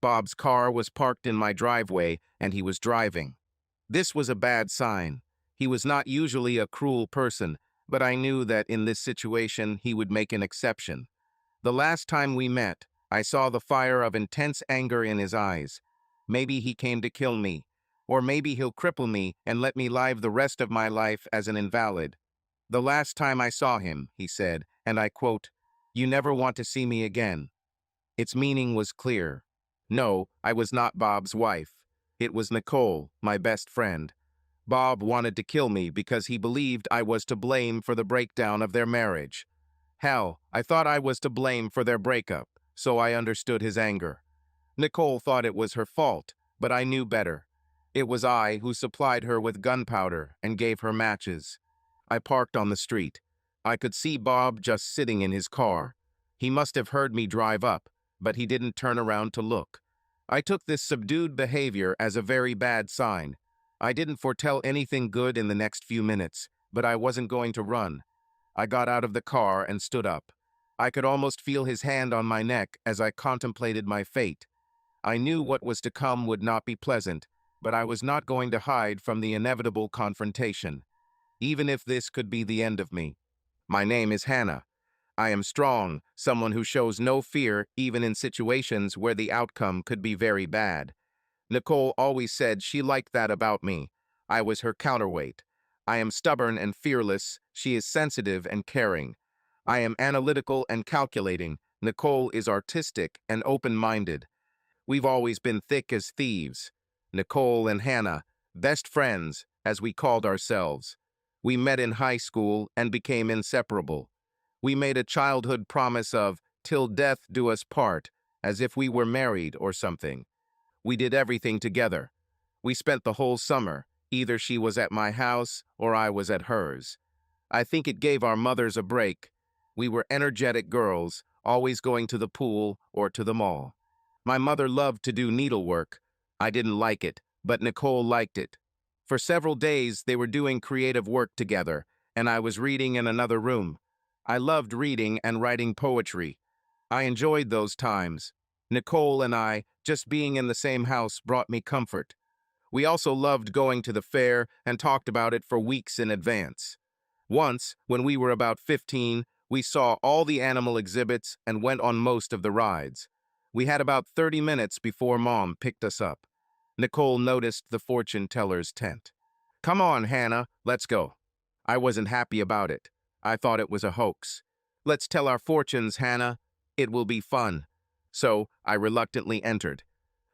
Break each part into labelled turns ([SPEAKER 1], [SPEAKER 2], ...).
[SPEAKER 1] Bob's car was parked in my driveway and he was driving. This was a bad sign. He was not usually a cruel person, but I knew that in this situation he would make an exception. The last time we met, I saw the fire of intense anger in his eyes. Maybe he came to kill me, or maybe he'll cripple me and let me live the rest of my life as an invalid. The last time I saw him, he said, and I quote, "You never want to see me again." Its meaning was clear. No, I was not Bob's wife. It was Nicole, my best friend. Bob wanted to kill me because he believed I was to blame for the breakdown of their marriage. Hell, I thought I was to blame for their breakup, so I understood his anger. Nicole thought it was her fault, but I knew better. It was I who supplied her with gunpowder and gave her matches. I parked on the street. I could see Bob just sitting in his car. He must have heard me drive up, but he didn't turn around to look. I took this subdued behavior as a very bad sign. I didn't foretell anything good in the next few minutes, but I wasn't going to run. I got out of the car and stood up. I could almost feel his hand on my neck as I contemplated my fate. I knew what was to come would not be pleasant, but I was not going to hide from the inevitable confrontation, even if this could be the end of me. My name is Hannah. I am strong, someone who shows no fear even in situations where the outcome could be very bad. Nicole always said she liked that about me. I was her counterweight. I am stubborn and fearless. She is sensitive and caring. I am analytical and calculating. Nicole is artistic and open-minded. We've always been thick as thieves. Nicole and Hannah, best friends, as we called ourselves. We met in high school and became inseparable. We made a childhood promise of, "Till death do us part," as if we were married or something. We did everything together. We spent the whole summer. Either she was at my house or I was at hers. I think it gave our mothers a break. We were energetic girls, always going to the pool or to the mall. My mother loved to do needlework. I didn't like it, but Nicole liked it. For several days, they were doing creative work together, and I was reading in another room. I loved reading and writing poetry. I enjoyed those times. Nicole and I, just being in the same house, brought me comfort. We also loved going to the fair and talked about it for weeks in advance. Once, when we were about 15, we saw all the animal exhibits and went on most of the rides. We had about 30 minutes before Mom picked us up. Nicole noticed the fortune teller's tent. "Come on, Hannah, let's go." I wasn't happy about it. I thought it was a hoax. "Let's tell our fortunes, Hannah. It will be fun." So I reluctantly entered.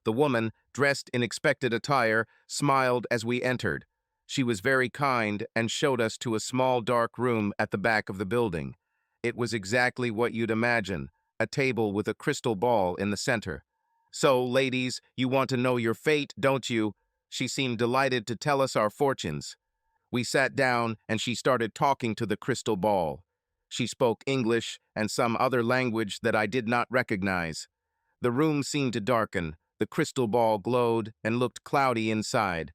[SPEAKER 1] The woman, dressed in expected attire, smiled as we entered. She was very kind and showed us to a small dark room at the back of the building. It was exactly what you'd imagine, a table with a crystal ball in the center. "So, ladies, you want to know your fate, don't you?" She seemed delighted to tell us our fortunes. We sat down and she started talking to the crystal ball. She spoke English and some other language that I did not recognize. The room seemed to darken. The crystal ball glowed and looked cloudy inside.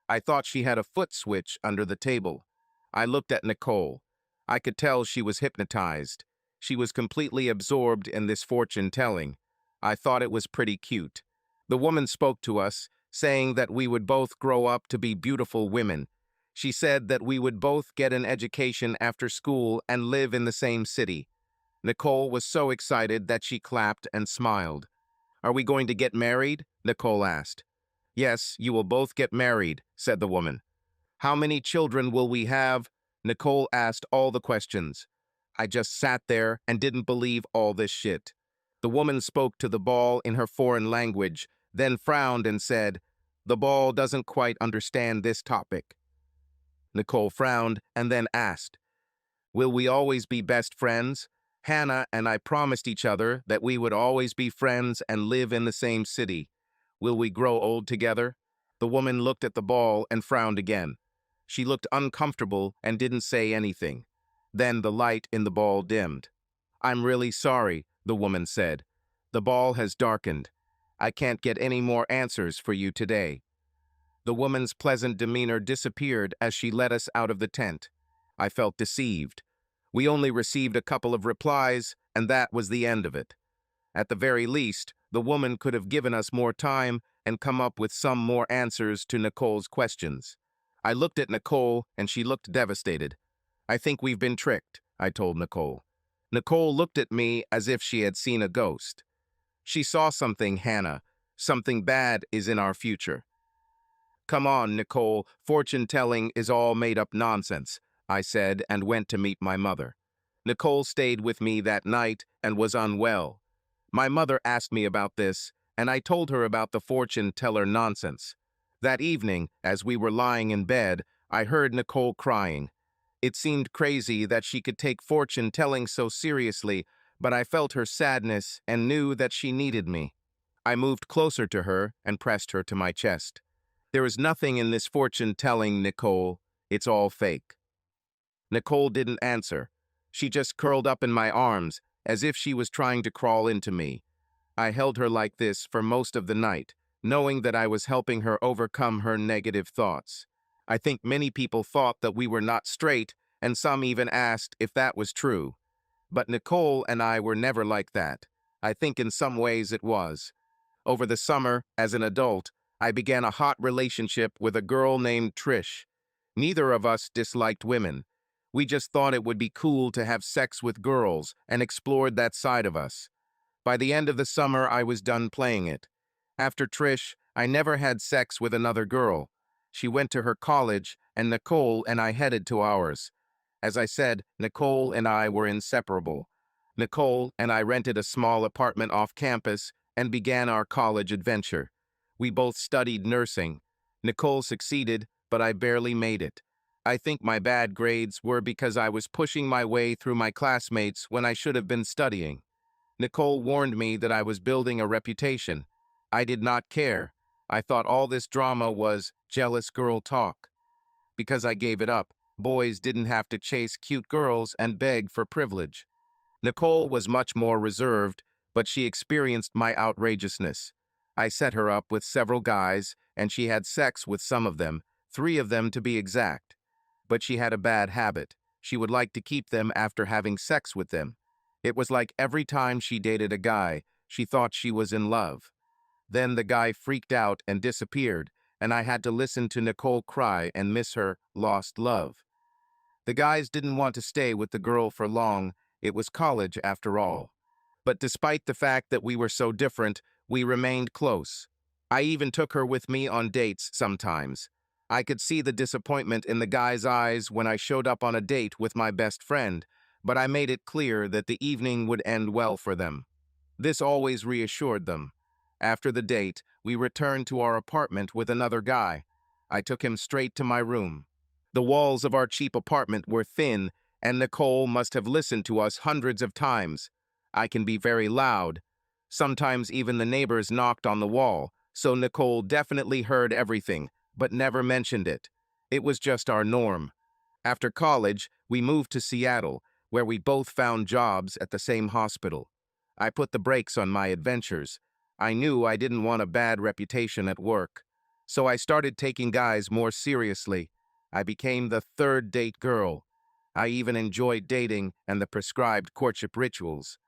[SPEAKER 1] I thought she had a foot switch under the table. I looked at Nicole. I could tell she was hypnotized. She was completely absorbed in this fortune-telling. I thought it was pretty cute. The woman spoke to us, saying that we would both grow up to be beautiful women. She said that we would both get an education after school and live in the same city. Nicole was so excited that she clapped and smiled. "Are we going to get married?" Nicole asked. "Yes, you will both get married," said the woman. "How many children will we have?" Nicole asked all the questions. I just sat there and didn't believe all this shit. The woman spoke to the ball in her foreign language, then frowned and said, "The ball doesn't quite understand this topic." Nicole frowned and then asked, "Will we always be best friends?" Hannah and I promised each other that we would always be friends and live in the same city. "Will we grow old together?" The woman looked at the ball and frowned again. She looked uncomfortable and didn't say anything. Then the light in the ball dimmed. "I'm really sorry," the woman said. "The ball has darkened. I can't get any more answers for you today." The woman's pleasant demeanor disappeared as she led us out of the tent. I felt deceived. We only received a couple of replies, and that was the end of it. At the very least, the woman could have given us more time and come up with some more answers to Nicole's questions. I looked at Nicole, and she looked devastated. "I think we've been tricked," I told Nicole. Nicole looked at me as if she had seen a ghost. "She saw something, Hannah. Something bad is in our future." "Come on, Nicole, fortune-telling is all made-up nonsense," I said, and went to meet my mother. Nicole stayed with me that night and was unwell. My mother asked me about this, and I told her about the fortune-teller nonsense. That evening, as we were lying in bed, I heard Nicole crying. It seemed crazy that she could take fortune-telling so seriously, but I felt her sadness and knew that she needed me. I moved closer to her and pressed her to my chest. "There is nothing in this fortune-telling, Nicole. It's all fake." Nicole didn't answer. She just curled up in my arms, as if she was trying to crawl into me. I held her like this for most of the night, knowing that I was helping her overcome her negative thoughts. I think many people thought that we were not straight, and some even asked if that was true. But Nicole and I were never like that. I think in some ways it was. Over the summer, as an adult, I began a hot relationship with a girl named Trish. Neither of us disliked women. We just thought it would be cool to have sex with girls and explored that side of us. By the end of the summer, I was done playing it. After Trish, I never had sex with another girl. She went to her college, and Nicole and I headed to ours. As I said, Nicole and I were inseparable. Nicole and I rented a small apartment off campus and began our college adventure. We both studied nursing. Nicole succeeded, but I barely made it. I think my bad grades were because I was pushing my way through my classmates when I should have been studying. Nicole warned me that I was building a reputation. I did not care. I thought all this drama was jealous girl talk. Because I gave it up, boys didn't have to chase cute girls and beg for privilege. Nicole was much more reserved, but she experienced my outrageousness. I set her up with several guys, and she had sex with some of them, 3 of them to be exact. But she had a bad habit. She would like to keep them after having sex with them. It was like every time she dated a guy, she thought she was in love. Then the guy freaked out and disappeared, and I had to listen to Nicole cry and miss her lost love. The guys didn't want to stay with the girl for long. It was college after all. But despite the fact that we were so different, we remained close. I even took her with me on dates sometimes. I could see the disappointment in the guy's eyes when I showed up on a date with my best friend, but I made it clear that the evening would end well for them. This always reassured them. After the date, we returned to our apartment with another guy. I took him straight to my room. The walls of our cheap apartment were thin, and Nicole must have listened to us hundreds of times. I can be very loud. Sometimes even the neighbors knocked on the wall, so Nicole definitely heard everything, but never mentioned it. It was just our norm. After college, we moved to Seattle, where we both found jobs at the same hospital. I put the brakes on my adventures. I knew I didn't want a bad reputation at work. So I started taking guys more seriously. I became the 3rd date girl. I even enjoyed dating and the prescribed courtship rituals.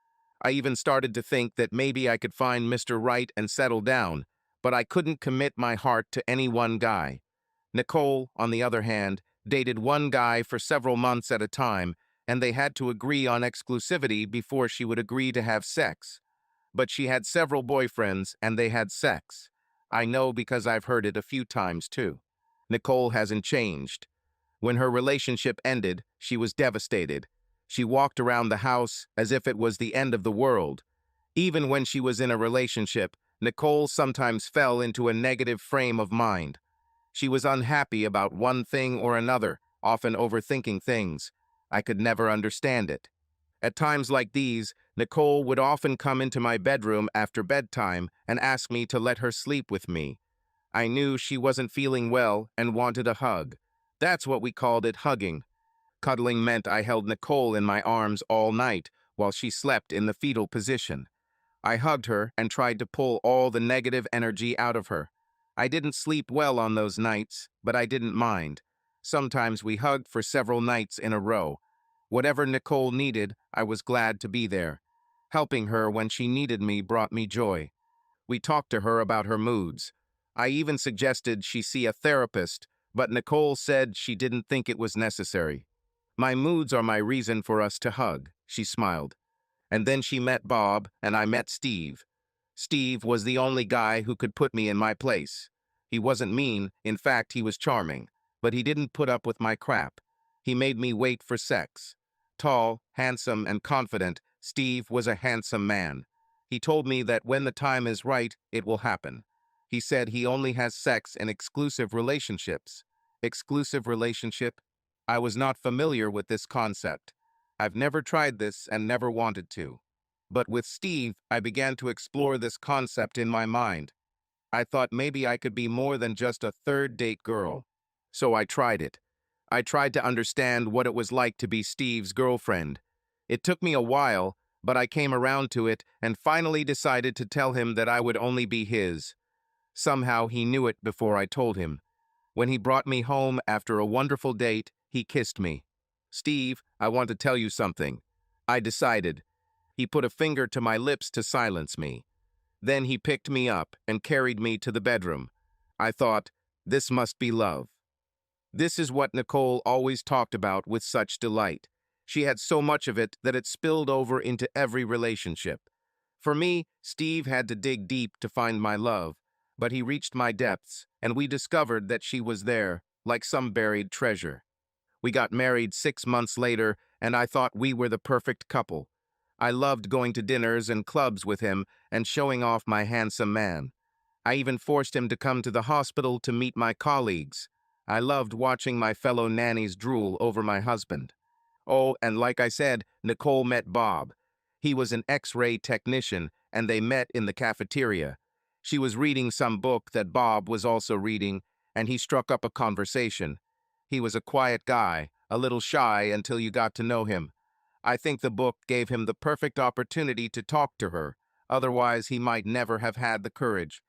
[SPEAKER 1] I even started to think that maybe I could find Mr. Right and settle down, but I couldn't commit my heart to any one guy. Nicole, on the other hand, dated one guy for several months at a time, and they had to agree on exclusivity before she would agree to have sex. But she had several boyfriends, and they had sex. I know because I've heard it a few times, too. Nicole hasn't changed. When her relationship ended, she was devastated. She walked around the house as if it was the end of the world. Even when she was in a relationship, Nicole sometimes fell into a negative frame of mind. She was unhappy about one thing or another, often overthinking things. I could never understand it. At times like these, Nicole would often come into my bedroom after bedtime and ask me to let her sleep with me. I knew she wasn't feeling well and wanted a hug. That's what we called it, hugging. Cuddling meant I held Nicole in my arms all night while she slept in the fetal position. I hugged her and tried to pull all the negative energy out of her. I didn't sleep well on those nights, but I didn't mind. Sometimes we hugged for several nights in a row. Whatever Nicole needed, I was glad to be there. Helping her when she needed me brought me joy. We talked to her about her moods. I even suggested she see a therapist, but Nicole said she didn't think it was necessary. My moods are my reason for us to hug, she smiled. And then she met Bob, and I met Steve. Steve was the only guy who could put me in my place. He wasn't mean, in fact, he was charming, but he didn't put up with my crap. He made me wait for sex. Tall, handsome, and confident, Steve was a handsome man. He told me that when the time is right, it will happen. He said he only has sex in exclusive relationships. Exclusive relationship? I was not familiar with this concept. I've never tried this and never wanted to. But with Steve, I began to explore this concept in my mind. I thought maybe I could be more than just a third date girl. So I tried it. I tried to understand what it was like to be Steve's girlfriend. It took me a while, but I came around to it and finally decided to tell him that I would only be his. Somehow he knew it before I told him. When he brought me home after a wonderful date, he kissed me. "Steve, I want to tell you something." I decided. He put a finger to my lips to silence me. Then he picked me up and carried me to the bedroom. I thought, this must be love. This is what Nicole always talked about with such delight. She had so much of it that it spilled over into every relationship. For me, Steve had to dig deep to find my love, but he reached my depths, and we discovered that she was there, like some buried treasure. We got married 6 months later, and I thought we were the perfect couple. I loved going to dinners and clubs with him and showing off my handsome man. I even forced him to come to the hospital to meet my colleagues. I loved watching my fellow nannies drool over my husband. Oh, and like I said, Nicole met Bob. He was an X-ray technician, and they met in the cafeteria. She was reading some book that Bob was also reading, and he struck up a conversation. He was a quiet guy, a little shy until you got to know him. I think the book gave him the perfect opportunity to talk to her, otherwise he might never have had the courage.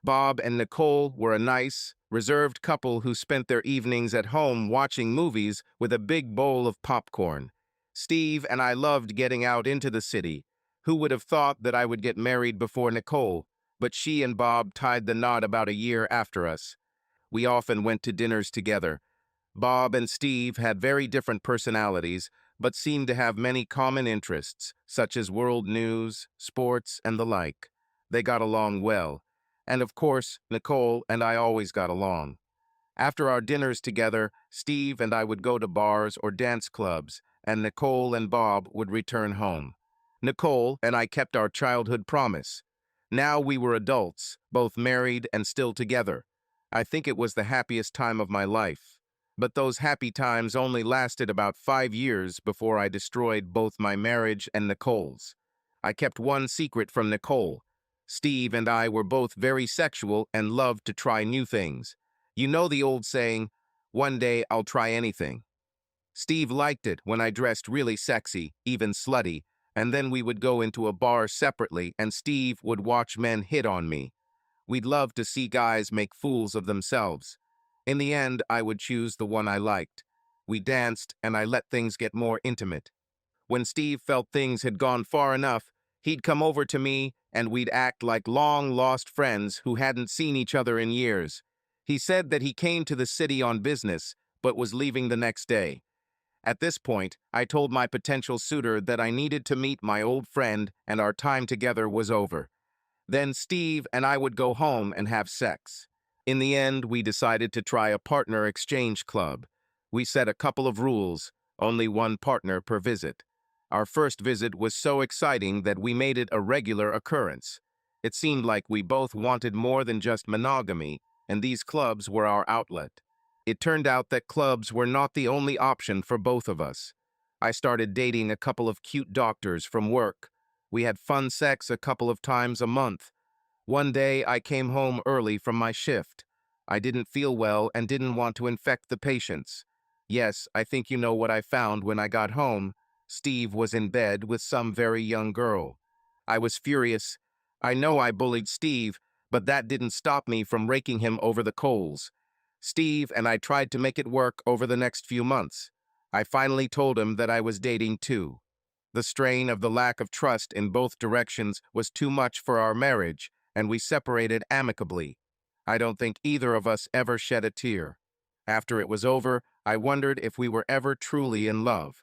[SPEAKER 1] Bob and Nicole were a nice, reserved couple who spent their evenings at home watching movies with a big bowl of popcorn. Steve and I loved getting out into the city. Who would have thought that I would get married before Nicole? But she and Bob tied the knot about a year after us. We often went to dinners together. Bob and Steve had very different personalities, but seemed to have many common interests, such as world news, sports, and the like. They got along well. And of course, Nicole and I always got along. After our dinners together, Steve and I would go to bars or dance clubs, and Nicole and Bob would return home. Nicole and I kept our childhood promise. Now we were adults, both married and still together. I think it was the happiest time of my life. But those happy times only lasted about 5 years before I destroyed both my marriage and Nicole's. I kept one secret from Nicole. Steve and I were both very sexual and loved to try new things. You know the old saying, "One day I'll try anything." Steve liked it when I dressed really sexy, even slutty, and then we would go into a bar separately and Steve would watch men hit on me. We'd love to see guys make fools of themselves. In the end, I would choose the one I liked. We danced, and I let things get more intimate. When Steve felt things had gone far enough, he'd come over to me, and we'd act like long-lost friends who hadn't seen each other in years. He said that he came to the city on business, but was leaving the next day. At this point, I told my potential suitor that I needed to meet my old friend, and our time together was over. Then Steve and I would go home and have sex. In the end, we decided to try a partner exchange club. We set a couple of rules, only one partner per visit. Our first visit was so exciting that we made it a regular occurrence. It seemed like we both wanted more than just monogamy, and these clubs were our outlet. It turned out that clubs were not the only option for both of us. I started dating a couple of cute doctors from work. We had fun sex a couple of times a month. One day, I came home early from my shift. I didn't feel well and didn't want to infect the patients. Yes, I think you know what I found when I got home. Steve was in bed with some very young girl. I was furious. I know I bullied Steve, but that didn't stop me from raking him over the coals. Steve and I tried to make it work over the next few months. I finally told him that I was dating too. The strain of the lack of trust in both directions was too much for our marriage, and we separated amicably. I don't think either of us ever shed a tear. After it was over, I wondered if we were ever truly in love.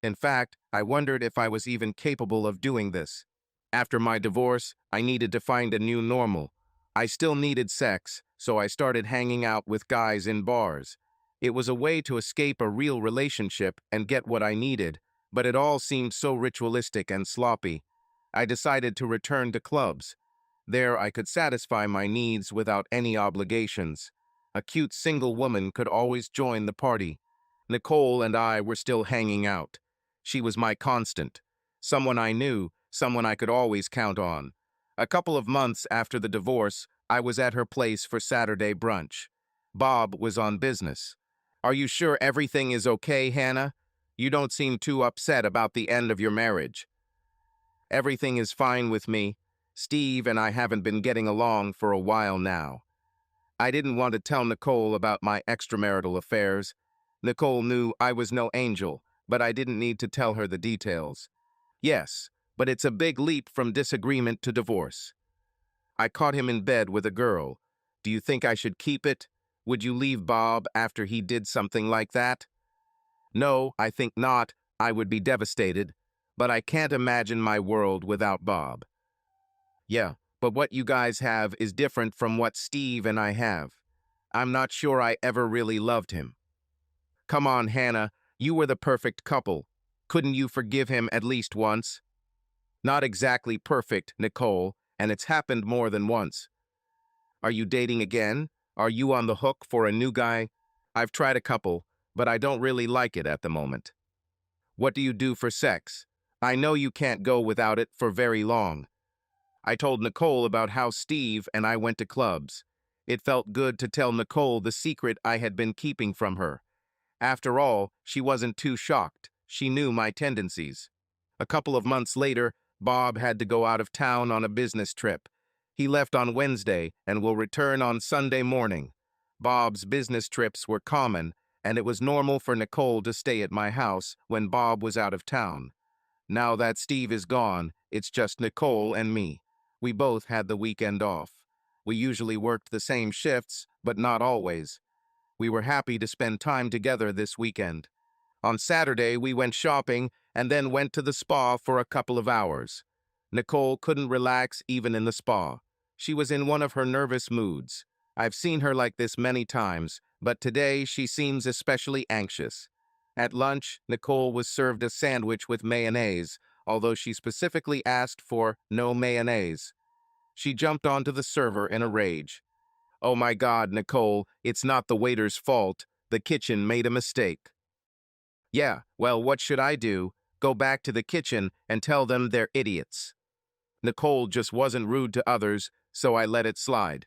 [SPEAKER 1] In fact, I wondered if I was even capable of doing this. After my divorce, I needed to find a new normal. I still needed sex, so I started hanging out with guys in bars. It was a way to escape a real relationship and get what I needed, but it all seemed so ritualistic and sloppy. I decided to return to clubs. There I could satisfy my needs without any obligations. A cute single woman could always join the party. Nicole and I were still hanging out. She was my constant. Someone I knew, someone I could always count on. A couple of months after the divorce, I was at her place for Saturday brunch. Bob was on business. "Are you sure everything is okay, Hannah? You don't seem too upset about the end of your marriage." "Everything is fine with me. Steve and I haven't been getting along for a while now." I didn't want to tell Nicole about my extramarital affairs. Nicole knew I was no angel, but I didn't need to tell her the details. "Yes, but it's a big leap from disagreement to divorce. I caught him in bed with a girl. Do you think I should keep it? Would you leave Bob after he did something like that?" "No, I think not. I would be devastated. But I can't imagine my world without Bob." "Yeah, but what you guys have is different from what Steve and I have. I'm not sure I ever really loved him." "Come on, Hannah. You were the perfect couple. Couldn't you forgive him at least once?" "Not exactly perfect, Nicole, and it's happened more than once." "Are you dating again? Are you on the hook for a new guy?" "I've tried a couple, but I don't really like it at the moment." "What do you do for sex? I know you can't go without it for very long." I told Nicole about how Steve and I went to clubs. It felt good to tell Nicole the secret I had been keeping from her. After all, she wasn't too shocked. She knew my tendencies. A couple of months later, Bob had to go out of town on a business trip. He left on Wednesday and will return on Sunday morning. Bob's business trips were common, and it was normal for Nicole to stay at my house when Bob was out of town. Now that Steve is gone, it's just Nicole and me. We both had the weekend off. We usually worked the same shifts, but not always. We were happy to spend time together this weekend. On Saturday, we went shopping and then went to the spa for a couple of hours. Nicole couldn't relax even in the spa. She was in one of her nervous moods. I've seen her like this many times, but today she seems especially anxious. At lunch, Nicole was served a sandwich with mayonnaise, although she specifically asked for no mayonnaise. She jumped onto the server in a rage. "Oh my God, Nicole, it's not the waiter's fault. The kitchen made a mistake." "Yeah, well, what should I do? Go back to the kitchen and tell them they're idiots." Nicole just wasn't rude to others, so I let it slide.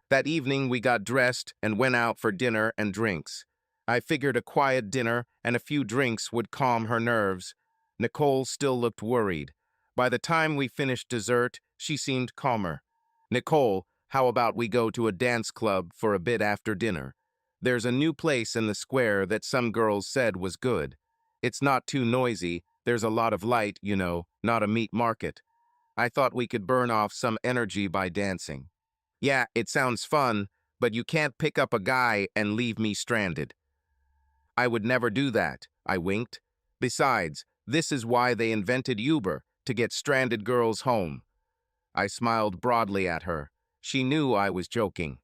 [SPEAKER 1] That evening, we got dressed and went out for dinner and drinks. I figured a quiet dinner and a few drinks would calm her nerves. Nicole still looked worried. By the time we finished dessert, she seemed calmer. "Nicole, how about we go to a dance club for a bit after dinner? There's a new place in the square that some girls said was good. It's not too noisy, there's a lot of light, you know, not a meat market. I thought we could burn off some energy by dancing." "Yeah, it sounds fun, but you can't pick up a guy and leave me stranded." "I would never do that," I winked. "Besides, this is why they invented Uber, to get stranded girls home." I smiled broadly at her. She knew I was joking.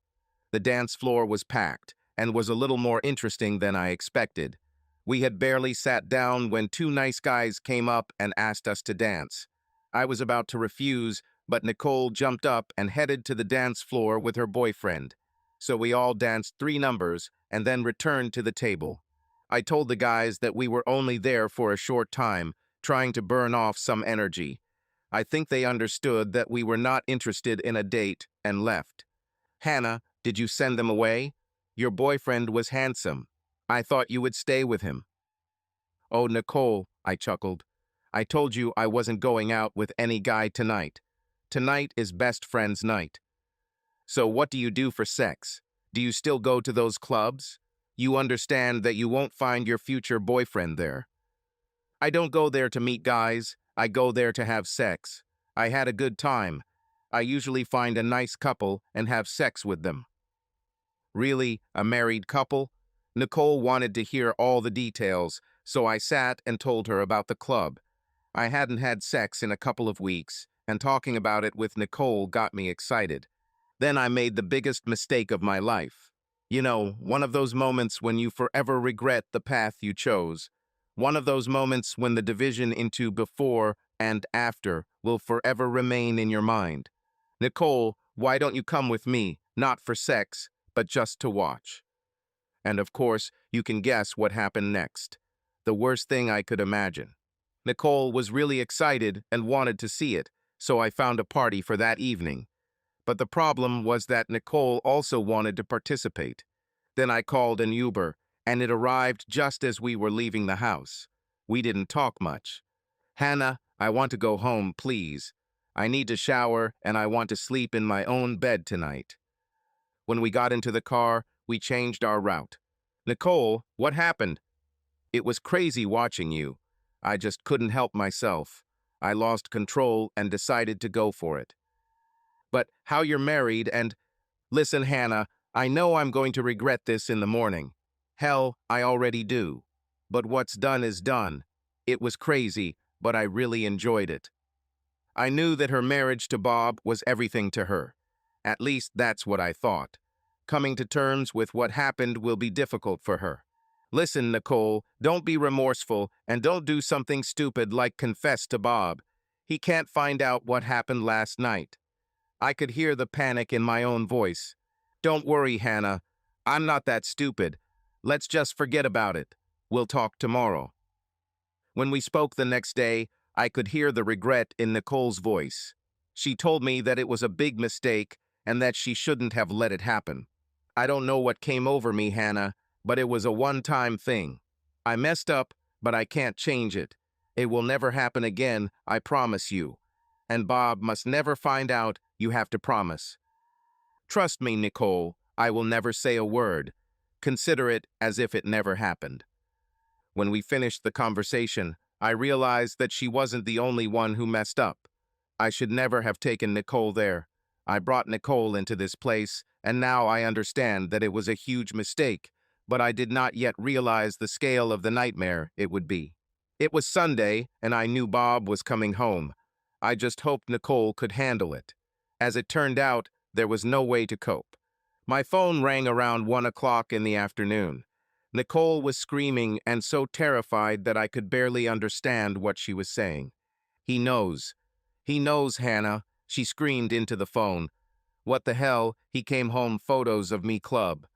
[SPEAKER 1] The dance floor was packed and was a little more interesting than I expected. We had barely sat down when two nice guys came up and asked us to dance. I was about to refuse, but Nicole jumped up and headed to the dance floor with her boyfriend. So we all danced 3 numbers and then returned to the table. I told the guys that we were only there for a short time, trying to burn off some energy. I think they understood that we were not interested in a date and left. "Hannah, did you send them away? Your boyfriend was handsome. I thought you would stay with him." "Oh, Nicole," I chuckled. "I told you I wasn't going out with any guy tonight. Tonight is best friend's night." "So what do you do for sex? Do you still go to those clubs? You understand that you won't find your future boyfriend there." "I don't go there to meet guys. I go there to have sex. I had a good time. I usually find a nice couple and have sex with them. Really, a married couple? Nicole wanted to hear all the details, so I sat and told her about the club. I hadn't had sex in a couple of weeks, and talking about it with Nicole got me excited. Then I made the biggest mistake of my life. You know, one of those moments when you forever regret the path you chose. One of those moments when the division into before and after will forever remain in your mind. Nicole, why don't you come with me, not for sex, but just to watch? And of course, you can guess what happened next. The worst thing I could imagine. Nicole was really excited and wanted to see it, so I found a party for that evening. But the problem was that Nicole also wanted to participate. Then I called an Uber, and it arrived just as we were leaving the house. We didn't talk much. Hannah, I want to go home, please. I need to shower, and I want to sleep in my own bed tonight. When we got into the car, we changed our route. Nicole, what happened? It was crazy watching you. I just couldn't help myself. I lost control and decided to go for it. But how you're married and... Listen, Hannah, I know I'm going to regret this in the morning. Hell, I already do. But what's done is done. It was crazy, but I really enjoyed it. I knew that her marriage to Bob was everything to her. At least that's what I thought. Coming to terms with what happened will be difficult for her. Listen, Nicole, don't be remorseful and don't do something stupid like confess to Bob. He can't find out what happened last night. I could hear the panic in my own voice. Don't worry, Hannah. I'm not that stupid. Let's just forget about it. We'll talk tomorrow. When we spoke the next day, I could hear the regret in Nicole's voice. She told me that it was a big mistake and that she shouldn't have let it happen. I don't know what came over me, Hannah, but it was a one-time thing. I messed up, but I can't change it. It will never happen again, I promise you. And Bob must never find out, you have to promise. Trust me, Nicole, I will never say a word. Consider it as if it never happened. When we finished the conversation, I realized that she wasn't the only one who messed up. I should never have taken Nicole there. I brought Nicole into this place, and now I understand that it was a huge mistake, but I did not yet realize the scale of the nightmare it would be. It was Sunday, and I knew Bob was coming home. I just hoped Nicole could handle it. As it turned out, there was no way to cope. My phone rang around 1 o'clock in the afternoon. Nicole was screaming and so terrified that I could barely understand what she was saying. He knows. He knows, Hannah, she screamed into the phone. What the hell, he came home photos of me club.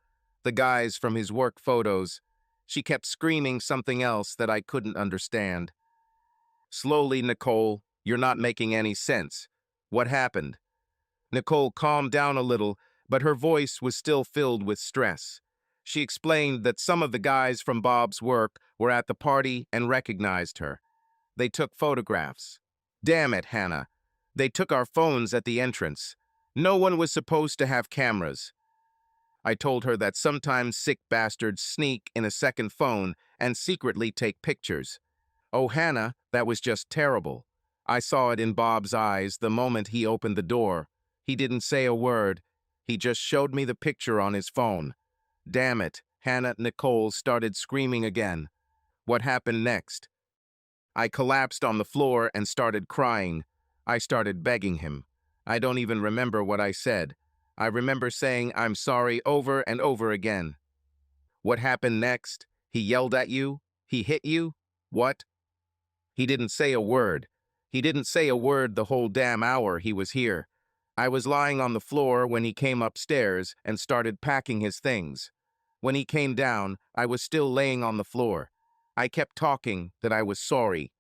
[SPEAKER 1] The guys from his work photos. She kept screaming something else that I couldn't understand. Slowly, Nicole, you're not making any sense. What happened? Nicole calmed down a little, but her voice was still filled with stress. She explained that some of the guys from Bob's work were at the party and recognized her. They took photographs. Damn it, Hannah. They took our phones at the entrance. No one was supposed to have cameras. I told her that sometimes sick bastards sneak in a second phone and secretly take pictures. Oh, Hannah, that was just terrible. I saw it in Bob's eyes the moment he opened the door. He didn't say a word. He just showed me the picture on his phone. Damn it, Hannah. Nicole started screaming again. What happened next? I collapsed on the floor and started crying. I started begging him. I don't even remember what I said. I remember saying I'm sorry over and over again. What happened next? He yelled at you? He hit you? What? He didn't say a word. He didn't say a word the whole damn hour he was here. I was lying on the floor when he came upstairs and started packing his things. When he came down, I was still laying on the floor. I kept talking that I was sorry.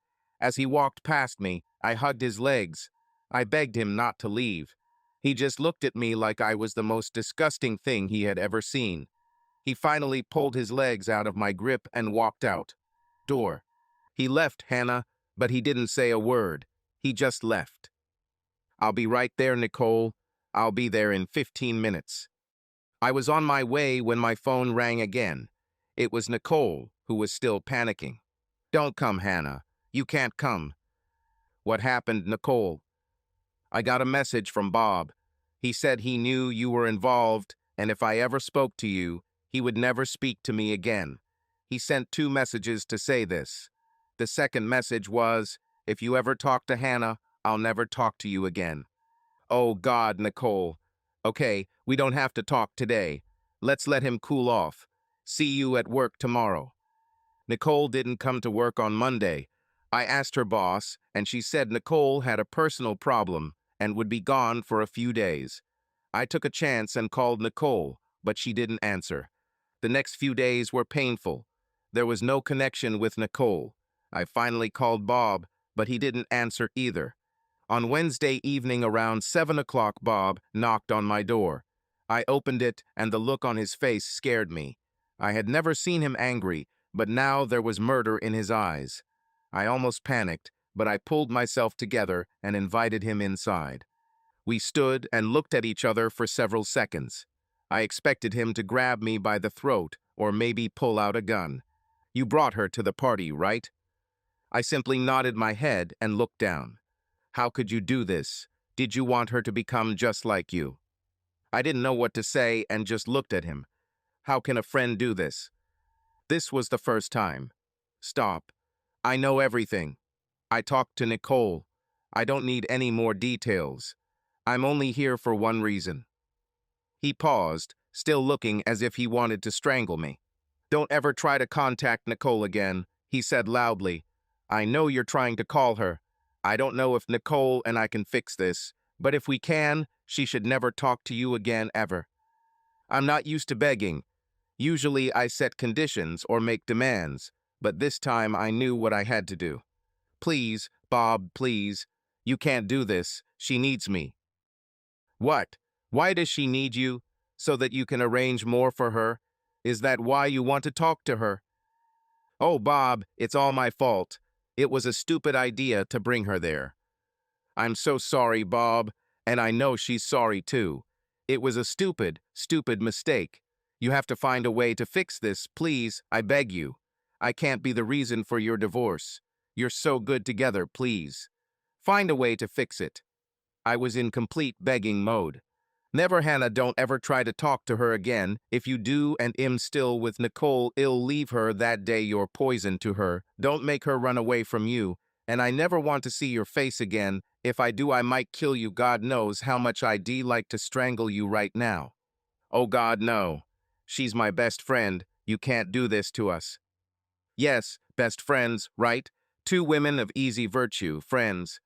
[SPEAKER 1] As he walked past me, I hugged his legs. I begged him not to leave. He just looked at me like I was the most disgusting thing he had ever seen. He finally pulled his legs out of my grip and walked out. Door. He left, Hannah, but he didn't say a word. He just left. I'll be right there, Nicole. I'll be there in 15 minutes. I was on my way when my phone rang again. It was Nicole, who was still panicking. Don't come, Hannah. You can't come. What happened, Nicole? I got a message from Bob. He said he knew you were involved, and if I ever spoke to you, he would never speak to me again. He sent 2 messages to say this. The second message was, if you ever talk to Hannah, I'll never talk to you again. Oh God, Nicole. Okay, we don't have to talk today. Let's let him cool off. See you at work tomorrow. Nicole didn't come to work on Monday. I asked her boss, and she said Nicole had a personal problem and would be gone for a few days. I took a chance and called Nicole, but she didn't answer. The next few days were painful. There was no connection with Nicole. I finally called Bob, but he didn't answer either. On Wednesday evening around 7 o'clock, Bob knocked on my door. I opened it, and the look on his face scared me. I had never seen him angry, but now there was murder in his eyes. I almost panicked, but I pulled myself together and invited him inside. We stood and looked at each other for several seconds. I expected him to grab me by the throat or maybe pull out a gun. You brought her to the party, right? I simply nodded my head and looked down. How could you do this? Did you want her to become just like you? I didn't know what to say and just looked at him. How can a friend do this? This was the first time. Stop. I know everything. I talked to Nicole. I don't need any more details. I'm only here for one reason. He paused, still looking as if he wanted to strangle me. Don't ever try to contact Nicole again, he said loudly. I know you're trying to call her. I don't know if Nicole and I can fix this, but if we can, she should never talk to you again ever. I'm not used to begging. Usually I set conditions or make demands, but this time I knew what I had to do. Please, Bob, please. You can't do this. She needs me. What? Why does she need you? So that you can arrange more for her? Is that why you want to talk to her? Oh, Bob, it's all my fault. It was a stupid idea to bring her there. I'm so sorry, Bob, and I know she's sorry too. It was a stupid, stupid mistake. You have to find a way to fix this, please, I beg you. I can't be the reason for your divorce. You're so good together, please. Find a way to fix it. I was in complete begging mode. Never, Hannah, don't ever try to talk to her again. If you do and am still with Nicole, I'll leave her that day. You're poison to her. Don't make her run away from you. And I never want to see your face again. If I do, I might kill you. God knows how much I'd like to strangle you right now. Oh God, no. She's my best friend. You can't do this to us. Yes, best friends, right? 2 women of easy virtue, friends.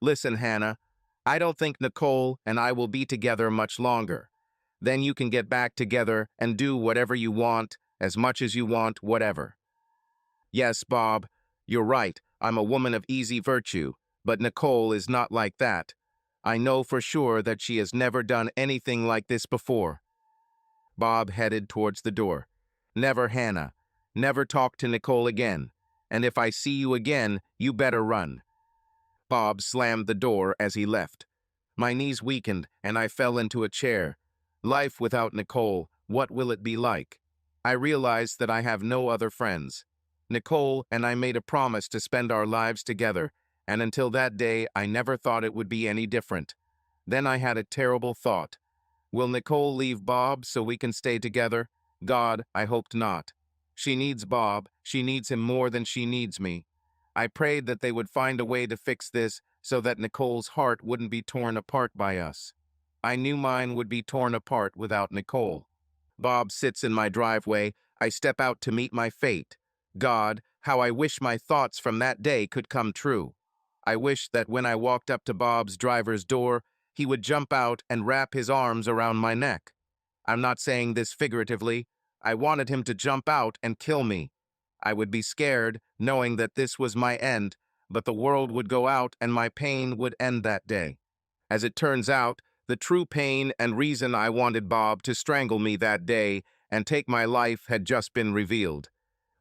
[SPEAKER 1] Listen, Hannah, I don't think Nicole and I will be together much longer. Then you can get back together and do whatever you want, as much as you want, whatever. Yes, Bob, you're right. I'm a woman of easy virtue, but Nicole is not like that. I know for sure that she has never done anything like this before. Bob headed towards the door. Never, Hannah. Never talk to Nicole again. And if I see you again, you better run. Bob slammed the door as he left. My knees weakened, and I fell into a chair. Life without Nicole, what will it be like? I realized that I have no other friends. Nicole and I made a promise to spend our lives together, and until that day, I never thought it would be any different. Then I had a terrible thought. Will Nicole leave Bob so we can stay together? God, I hoped not. She needs Bob. She needs him more than she needs me. I prayed that they would find a way to fix this so that Nicole's heart wouldn't be torn apart by us. I knew mine would be torn apart without Nicole. Bob sits in my driveway. I step out to meet my fate. God, how I wish my thoughts from that day could come true. I wish that when I walked up to Bob's driver's door, he would jump out and wrap his arms around my neck. I'm not saying this figuratively. I wanted him to jump out and kill me. I would be scared, knowing that this was my end, but the world would go out and my pain would end that day. As it turns out, the true pain and reason I wanted Bob to strangle me that day and take my life had just been revealed.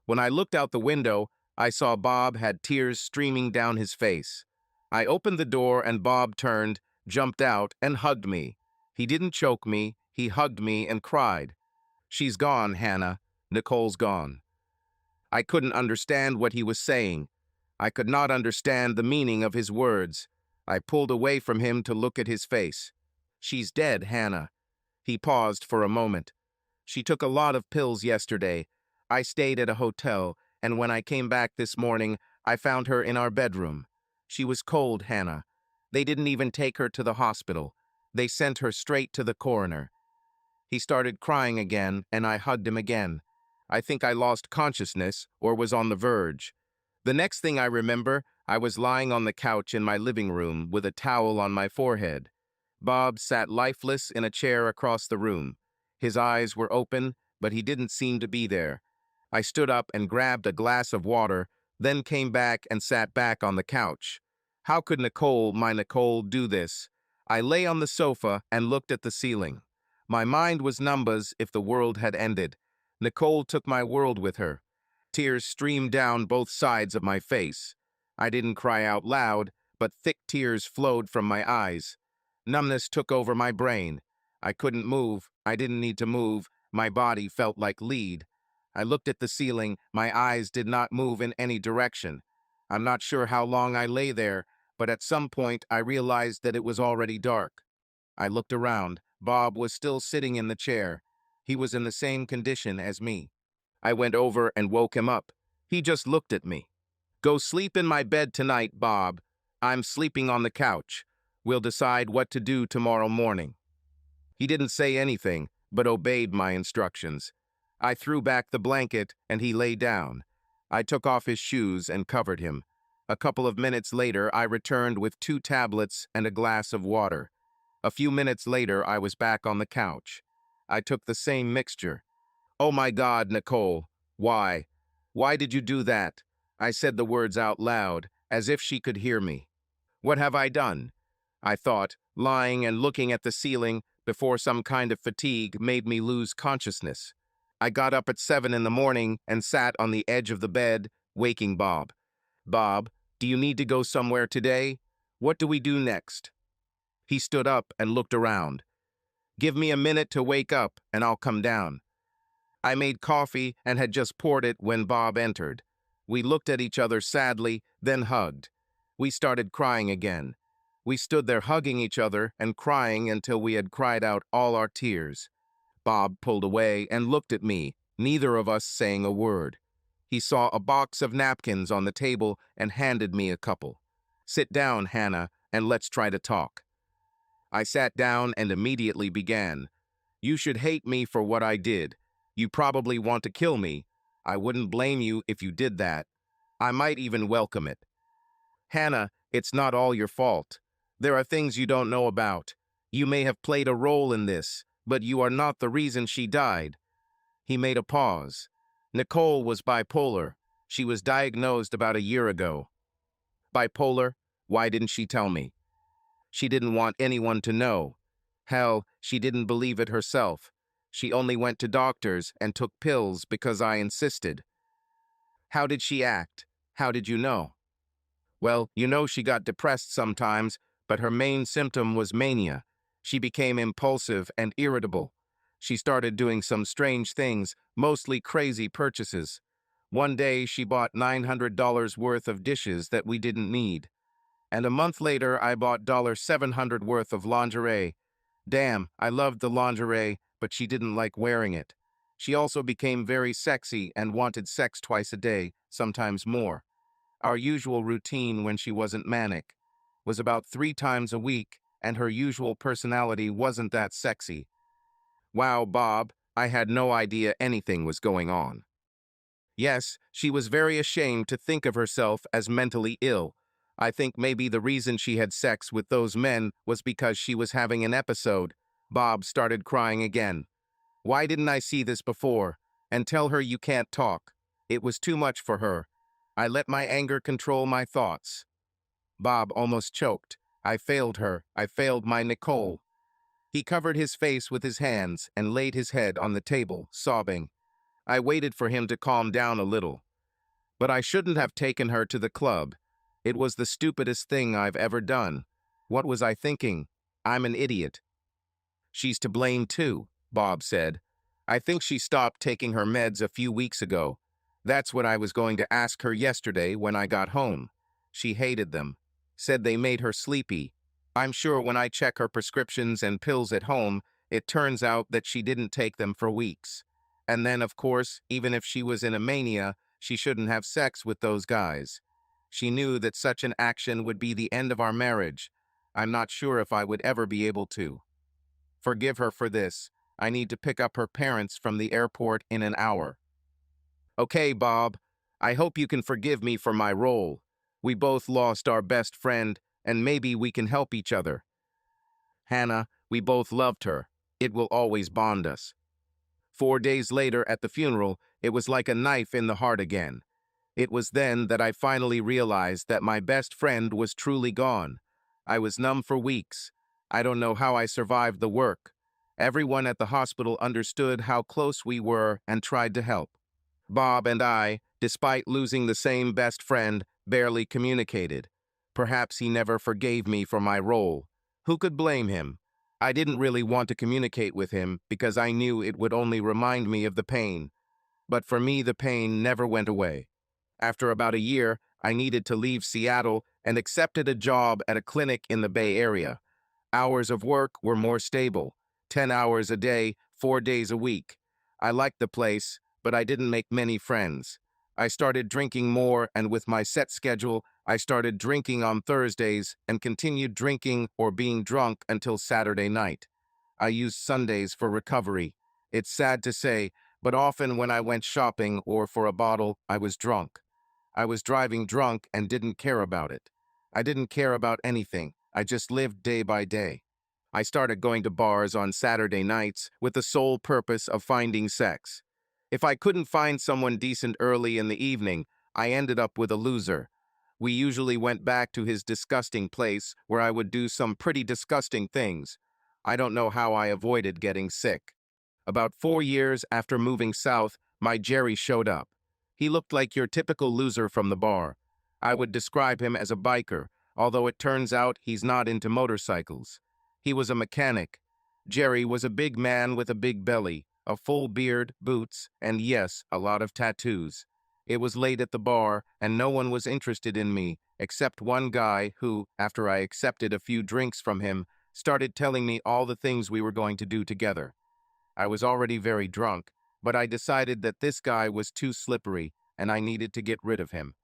[SPEAKER 1] When I looked out the window, I saw Bob had tears streaming down his face. I opened the door and Bob turned, jumped out, and hugged me. He didn't choke me, he hugged me and cried. She's gone, Hannah. Nicole's gone. I couldn't understand what he was saying. I could not understand the meaning of his words. I pulled away from him to look at his face. She's dead, Hannah. He paused for a moment. She took a lot of pills yesterday. I stayed at a hotel, and when I came back this morning, I found her in our bedroom. She was cold, Hannah. They didn't even take her to the hospital. They sent her straight to the coroner. He started crying again, and I hugged him again. I think I lost consciousness or was on the verge. The next thing I remember, I was lying on the couch in my living room with a towel on my forehead. Bob sat lifeless in a chair across the room. His eyes were open, but he didn't seem to be there. I stood up and grabbed a glass of water, then came back and sat back on the couch. How could Nicole, my Nicole, do this? I lay on the sofa and looked at the ceiling. My mind was numb as if the world had ended. Nicole took my world with her. Tears streamed down both sides of my face. I didn't cry out loud, but thick tears flowed from my eyes. Numbness took over my brain. I couldn't move. I didn't need to move. My body felt like lead. I looked at the ceiling. My eyes did not move in any direction. I'm not sure how long I lay there, but at some point I realized that it was already dark. I looked around. Bob was still sitting in the chair. He was in the same condition as me. I went over and woke him up. He just looked at me. Go sleep in my bed tonight, Bob. I'm sleeping on the couch. We'll decide what to do tomorrow morning. He didn't say anything, but obeyed my instructions. I threw back the blanket and he lay down. I took off his shoes and covered him. A couple of minutes later, I returned with 2 tablets and a glass of water. A few minutes later, I was back on the couch. I took the same mixture. Oh my God, Nicole, why? Why did you do that? I said the words out loud, as if she could hear me. What have I done? I thought, lying and looking at the ceiling before some kind of fatigue made me lose consciousness. I got up at 7 in the morning and sat on the edge of the bed, waking Bob. Bob, do you need to go somewhere today? What do we do next? He stood up and looked around. Give me a minute to wake up and I'll come down. I made coffee and had just poured it when Bob entered. We looked at each other sadly, then hugged. We started crying again. We stood there hugging each other and crying until we had cried out all our tears. Bob pulled away and looked at me, neither of us saying a word. He saw a box of napkins on the table and handed me a couple. Sit down, Hannah, and let's try to talk. I sat down and immediately began. You should hate me for what I did. You probably want to kill me. I wouldn't blame you if you did that. I might even welcome it. Hannah, it's not all your fault. There are things you don't know about. You may have played a role in this, but you are not the reason she died. He made a pause. Nicole was bipolar. She was diagnosed about a year ago. Bipolar? Why didn't she tell me? She didn't want anyone to know. Hell, she didn't believe it herself. She only went to doctors and took pills because I insisted. How did she act? How did you know? Well, you know she got depressed sometimes, but her main symptom was mania. She became impulsive and irritable. She started doing some strange things, mostly crazy purchases. One day, she bought $900 worth of dishes that we didn't need. And a month later, I bought $700 worth of lingerie. Damn, I loved the lingerie, but she didn't like wearing it. She also became very sexy and wanted sex twice a day, sometimes more. Our usual routine when she wasn't manic was about 3 times a week, and her usual personality wasn't that sexy. Wow, Bob, I had no idea anything was going on. Yes, she was very ashamed to think of herself as mentally ill. I think maybe the reason she had sex with those men was because she was having an episode. Bob started crying again. Why didn't I see this before? And tell her you can't talk. It was too much for her. I let my anger control my thoughts. Bob almost choked. I failed her. I failed my Nicole. He covered his face with his hands and laid his head on the table, sobbing. I waited for him to calm down a little. But I shouldn't have taken her to the club. It was the stupidest thing I've ever done. What was I thinking? I'm an idiot. She's to blame too, Bob said. I think she stopped taking her meds a few weeks ago. That's what I was going to ask her yesterday when I got home. She hated them. said they made her sleepy. I'm sure when I check her prescriptions and pills at home, it turns out that she didn't take them for weeks. And then, of course, even if she was in a mania, she shouldn't have sex with those guys. She knew that such an action would be the end of our marriage. I'm not sure if I would ever be able to. Forgive her for this. I need to pick up her parents from the airport in an hour. Okay, Bob. I hope you can forgive me for my role. We both lost our best friend, and maybe we can help each other. Hannah, we both loved her. It will always bond us. 4 days later at the funeral, it was like a knife in the heart again. It was then that I finally realized that my best friend was truly gone. I was numb for weeks. I don't know how I survived the work. Everyone at the hospital understood how close we were and tried to help. Bob and I, despite losing the same best friend, barely communicated. Perhaps he never forgave me for my role. Who could blame him? I didn't really want to communicate with him because I knew it would only remind me of the pain. But for me, the pain never went away. After about a year, I needed to leave Seattle and accepted a job at a clinic in the Bay Area. Hours of work were more stable, 10 hours a day, 4 days a week. I liked the place, but I didn't make many friends. I started drinking more, and with my set schedule, I started drinking on Thursdays and continued drinking or being drunk until Saturday night. I used Sundays for recovery. It's sad to say, but often when I went shopping or for a bottle, I was drunk. I was driving drunk and didn't care about it. I didn't care about anything. I just lived day by day. I started going to bars on Saturday nights with the sole purpose of finding sex. If I couldn't find someone decent early in the evening, I ended up with a loser. We usually went back to his disgusting place where I would do some pretty disgusting things. I don't know how I avoided getting sick. About 4 years after moving south, my Jerry showed up. He looked like your typical loser from the bar. I would describe him as a biker, although it turns out he's not into motorcycles. He was a mechanic. Jerry was a big man with a big belly, a full beard, boots, and yes, a lot of tattoos. It was late at the bar, and no one was interested in me, except one guy who, after I accepted a few drinks from him, started telling me all the things we were going to do together. I was already very drunk, but I decided that this guy was too slippery, and I needed to get rid of him.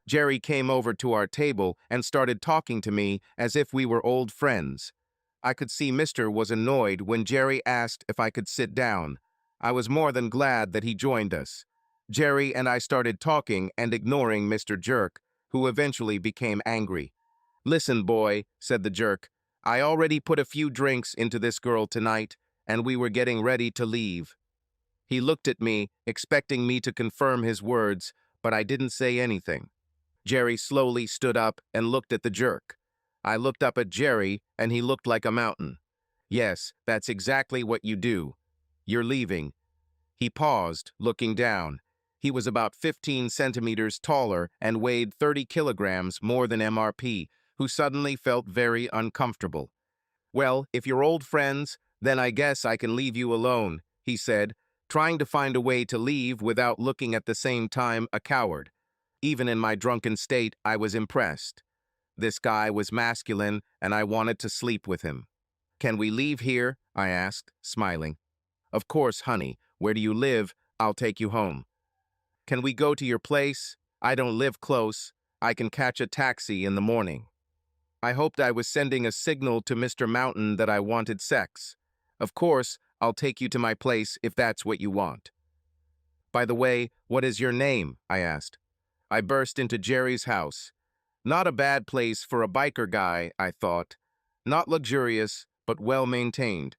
[SPEAKER 1] Jerry came over to our table and started talking to me as if we were old friends. I could see Mr. was annoyed when Jerry asked if I could sit down. I was more than glad that he joined us. Jerry and I started talking and ignoring Mr. Jerk, who eventually became angry. "Listen, boy," said the jerk, "I already put a few drinks into this girl tonight, and we were getting ready to leave." He looked at me, expecting me to confirm his words, but I didn't say anything. Jerry slowly stood up and looked at the jerk. I looked up at Jerry, and he looked like a mountain. "Yes, that's exactly what you do. You're leaving." He paused, looking down. He was about 15 centimeters taller and weighed 30 kilograms more than MRP, who suddenly felt very uncomfortable. "Well, if you're old friends, then I guess I can leave you alone," he said, trying to find a way to leave without looking at the same time a coward. Even in my drunken state, I was impressed. This guy was masculine, and I wanted to sleep with him. "Can we leave here?" I asked, smiling. "Of course, honey. Where do you live? I'll take you home." "Can we go to your place? I don't live close. I can catch a taxi in the morning." I hoped I was sending a signal to Mr. Mountain that I wanted sex. "Of course, I'll take you to my place if that's what you want." "By the way, what is your name?" I asked. I burst into Jerry's house. Not a bad place for a biker guy, I thought. Not luxurious, but well-maintained.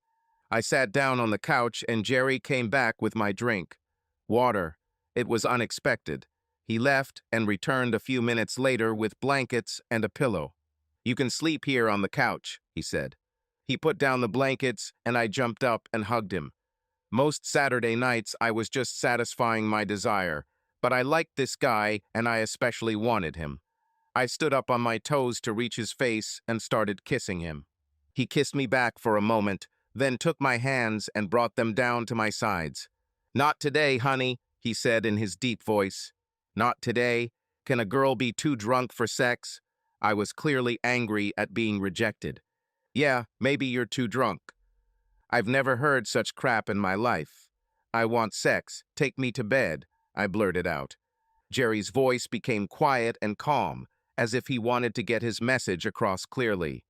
[SPEAKER 1] I sat down on the couch and Jerry came back with my drink. Water. It was unexpected. He left and returned a few minutes later with blankets and a pillow. "You can sleep here on the couch," he said. He put down the blankets and I jumped up and hugged him. Most Saturday nights I was just satisfying my desire, but I liked this guy and I especially wanted him. I stood up on my toes to reach his face and started kissing him. He kissed me back for a moment, then took my hands and brought them down to my sides. "Not today, honey," he said in his deep voice. "Not today. Can a girl be too drunk for sex? I was clearly angry at being rejected. Yeah, maybe you're too drunk. I've never heard such crap in my life. I want sex. Take me to bed, I blurted out. Jerry's voice became quiet and calm, as if he wanted to get his message across clearly.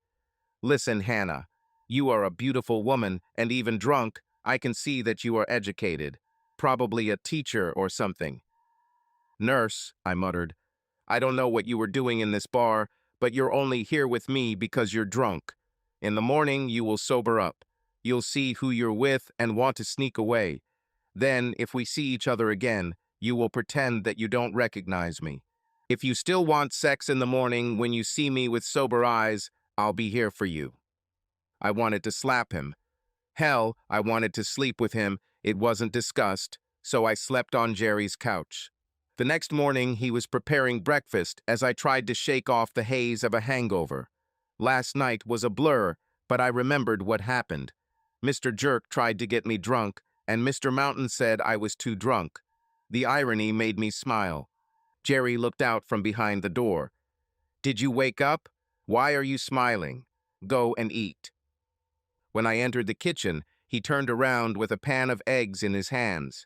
[SPEAKER 1] Listen, Hannah, you are a beautiful woman, and even drunk, I can see that you are educated. Probably a teacher or something. Nurse, I muttered. I don't know what you were doing in this bar, but you're only here with me because you're drunk. In the morning, you will sober up. You'll see who you're with and want to sneak away. Then, if we see each other again, you will pretend that you don't recognize me. If you still want sex in the morning when you see me with sober eyes, I'll be here for you. I wanted to slap him. Hell, I wanted to sleep with him. It wasn't discussed, so I slept on Jerry's couch. The next morning, he was preparing breakfast as I tried to shake off the haze of a hangover. Last night was a blur, but I remembered what happened. Mr. Jerk tried to get me drunk, and Mr. Mountain said I was too drunk. The irony made me smile. Jerry looked out from behind the door. Did you wake up? Why are you smiling? Go and eat. When I entered the kitchen, he turned around with a pan of eggs in his hands.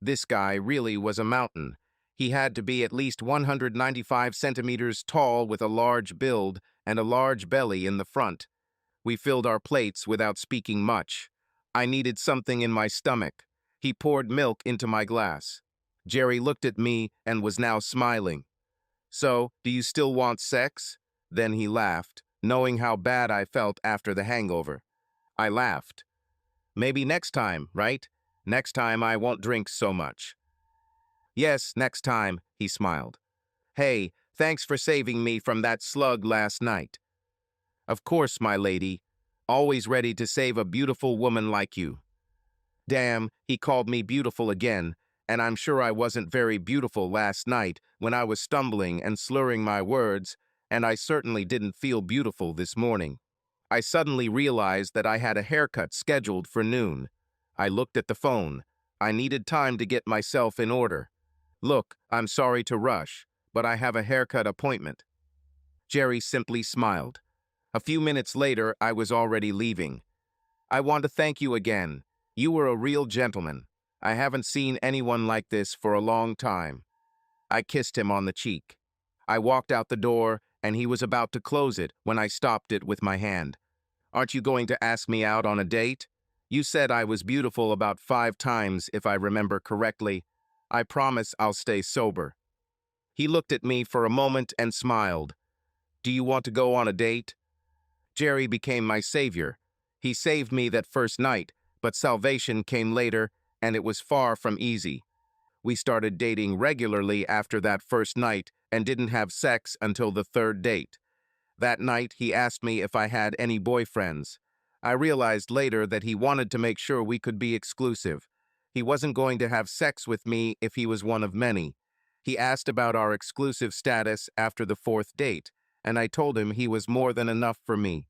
[SPEAKER 1] This guy really was a mountain. He had to be at least 195 centimeters tall with a large build and a large belly in the front. We filled our plates without speaking much. I needed something in my stomach. He poured milk into my glass. Jerry looked at me and was now smiling. So, do you still want sex? Then he laughed, knowing how bad I felt after the hangover. I laughed. Maybe next time, right? Next time I won't drink so much. Yes, next time, he smiled. Hey, thanks for saving me from that slug last night. Of course, my lady. Always ready to save a beautiful woman like you. Damn, he called me beautiful again, and I'm sure I wasn't very beautiful last night when I was stumbling and slurring my words, and I certainly didn't feel beautiful this morning. I suddenly realized that I had a haircut scheduled for noon. I looked at the phone. I needed time to get myself in order. Look, I'm sorry to rush, but I have a haircut appointment. Jerry simply smiled. A few minutes later, I was already leaving. I want to thank you again. You were a real gentleman. I haven't seen anyone like this for a long time. I kissed him on the cheek. I walked out the door, and he was about to close it when I stopped it with my hand. Aren't you going to ask me out on a date? You said I was beautiful about 5 times, if I remember correctly. I promise I'll stay sober. He looked at me for a moment and smiled. Do you want to go on a date? Jerry became my savior. He saved me that first night, but salvation came later, and it was far from easy. We started dating regularly after that first night and didn't have sex until the 3rd date. That night, he asked me if I had any boyfriends. I realized later that he wanted to make sure we could be exclusive. He wasn't going to have sex with me if he was one of many. He asked about our exclusive status after the 4th date, and I told him he was more than enough for me.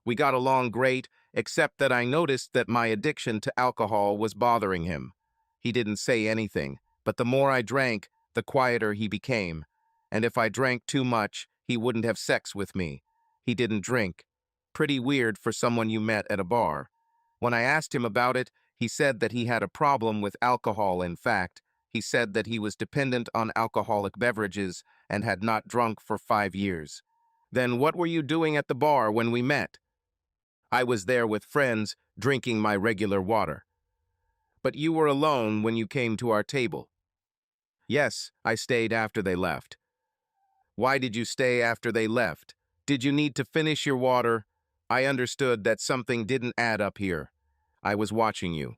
[SPEAKER 1] We got along great, except that I noticed that my addiction to alcohol was bothering him. He didn't say anything, but the more I drank, the quieter he became. And if I drank too much, he wouldn't have sex with me. He didn't drink. Pretty weird for someone you met at a bar. When I asked him about it, he said that he had a problem with alcohol. In fact, he said that he was dependent on alcoholic beverages and had not drunk for 5 years. Then what were you doing at the bar when we met? I was there with friends, drinking my regular water. But you were alone when you came to our table. Yes, I stayed after they left. Why did you stay after they left? Did you need to finish your water? I understood that something didn't add up here. I was watching you.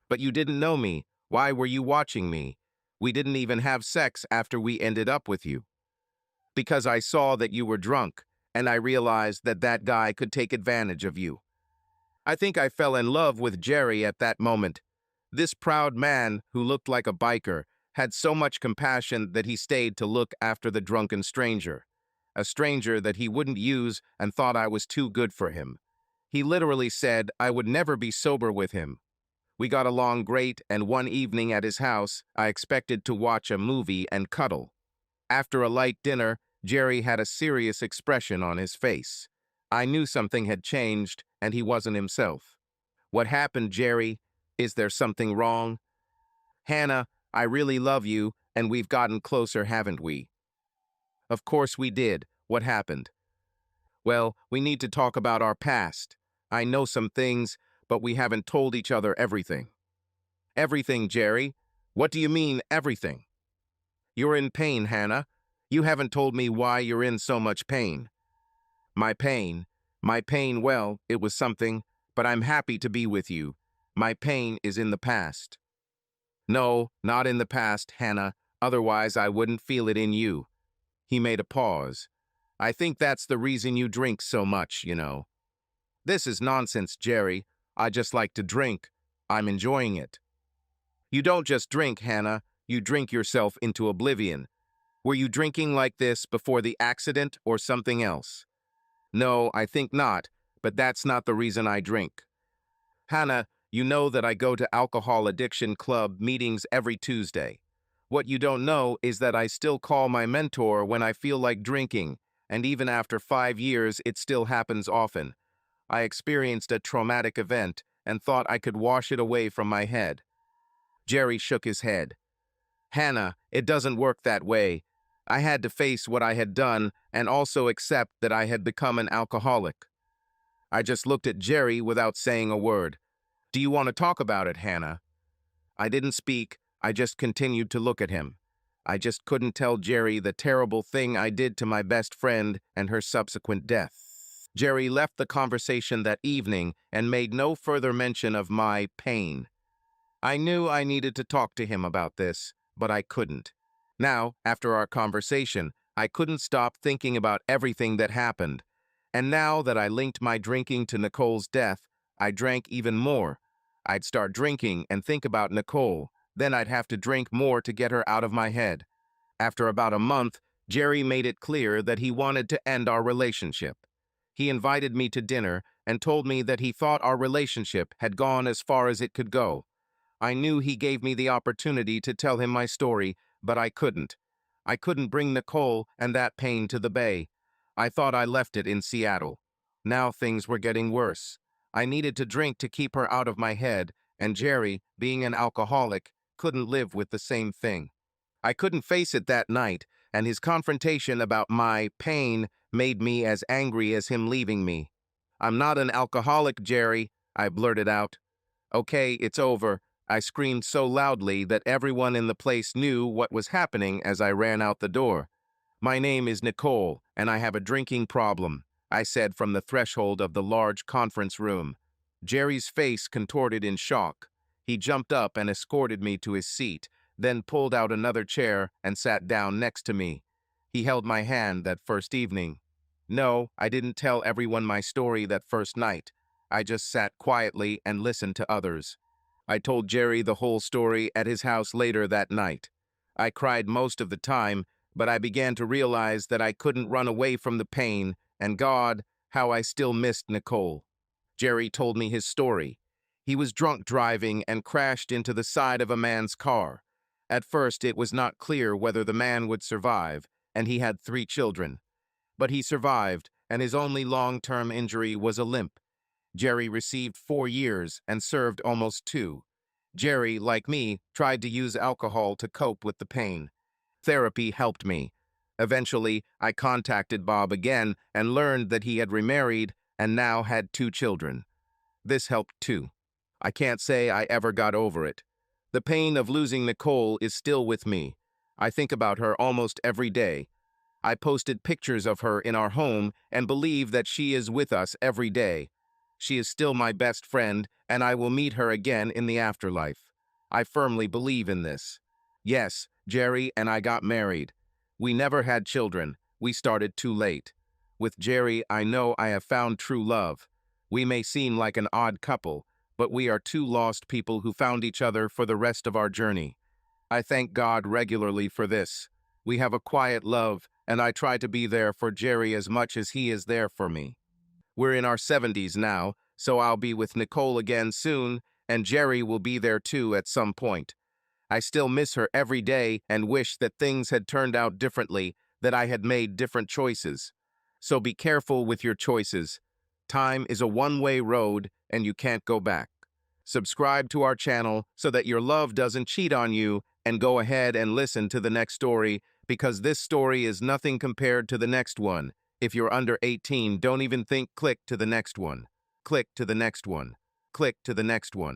[SPEAKER 1] But you didn't know me. Why were you watching me? We didn't even have sex after we ended up with you. Because I saw that you were drunk, and I realized that that guy could take advantage of you. I think I fell in love with Jerry at that moment. This proud man, who looked like a biker, had so much compassion that he stayed to look after the drunken stranger. A stranger that he wouldn't use and thought I was too good for him. He literally said I would never be sober with him. We got along great, and one evening at his house, I expected to watch a movie and cuddle. After a light dinner, Jerry had a serious expression on his face. I knew something had changed, and he wasn't himself. What happened, Jerry? Is there something wrong? Hannah, I really love you, and we've gotten closer, haven't we? Of course we did. What happened? Well, we need to talk about our past. I know some things, but we haven't told each other everything. Everything, Jerry? What do you mean, everything? You're in pain, Hannah. You haven't told me why you're in so much pain. My pain. My pain, well, it was something, but I'm happy to be with you. My pain is in the past. No, not in the past, Hannah. Otherwise, I wouldn't feel it in you. He made a pause. I think that's the reason you drink so much, you know. This is nonsense, Jerry. I just like to drink. I'm enjoying it. You don't just drink, Hannah. You drink yourself into oblivion. Were you drinking like this before the accident or something else? No, I think not, but that's not the reason I drink. Hannah, you know that I go to Alcohol Addiction Club meetings every Tuesday. What you don't know is that I still call my mentor when I feel like drinking, and even after 5 years, it still happens often. I experienced a traumatic event and thought I could wash it away from my head. Jerry shook his head. Hannah, it doesn't work that way. I had to face what I had done and also accept that I had become an alcoholic. I just looked at Jerry without saying a word. Do you want to talk about it, Hannah? I didn't speak. I just continued to look at him. I just couldn't tell Jerry the terrible thing I did to my best friend and her subsequent death. Jerry left the conversation that evening and made no further mention of my pain. I knew I needed to talk to him about this, but I couldn't. Now, after our conversation, I couldn't stop thinking about everything that happened. And now that I linked my drinking to Nicole's death, I drank even more. I'd start drinking and think about Nicole. Then I'd have to drink more to get her out of my head. After about a month, Jerry made it clear that he wanted to end our relationship. He invited me to dinner and told me that he thought our relationship had gone as far as it could go. I knew he gave me the opportunity to tell him my story, but I couldn't. I couldn't bring Nicole and that pain to the Bay. I thought I left it in Seattle. Now things were getting worse. I needed to drink to keep her out of my head, and Jerry, being an alcoholic, couldn't live with the same thing. I couldn't face it that night, and his confrontation about my pain made me as angry as him leaving me. I'm not an alcoholic, Jerry, I blurted out. Okay, it's over. I screamed so loudly that everyone in the place knew what was happening as I ran out the door. My name is Nicole, and I have a drinking problem, I said from the threshold of the large conference room. Jerry's face contorted in shock. He jumped up and escorted me to his seat, then pulled out another chair and sat down next to me. He held my hand that first evening. No, I didn't tell everyone my story that first night. I just sat quietly and listened to others. I told Jerry the whole story at his house later that night. I cried most of the time, but I began to realize that I couldn't run away from the pain, and God, how I still missed Nicole. Jerry told me his story. He was drunk driving and crashed into the side of a man's car. At first, it was not clear whether the man would survive, and he had 3 children. But he survived, and his only long-term injury was a limp. Jerry received 4 years and served almost 2. Jerry, like me, tried to use alcohol to cope with the pain. Therapy helped me. Eventually, I contacted Bob again and learned that he had remarried and now had 2 children. This helped too. I can't say I ever got over it. The pain of losing Nicole is still with me. I think about her almost every day. I posted pictures of her in our home and believe that she is with us every day. She is still my best friend, and I will meet her again in the afterlife. I firmly believe in this. Yes, Jerry and I got married. We never had children. We started too late. With Jerry, I know I have found true love. We may seem like an odd couple, but we are 2 lost people who found each other for the rest of our journey. I thank God regularly for this. We have a quiet love, and I try to be there for Jerry as much as he is there for me. We're in our 70s now, so I'll be with Nicole again soon, and Jerry will be there too at some point. I still miss her every day and wish that things had turned out differently, that I had made different choices. So be careful with your choices. Time is a one-way road and you can't go back. Subscribe to our channel so that your love doesn't cheat on you, and go ahead and listen to the next story, because this story is nothing compared to the next one. If you're under 18, don't even think. Click to the next one. Click to the next one. Click to the next one.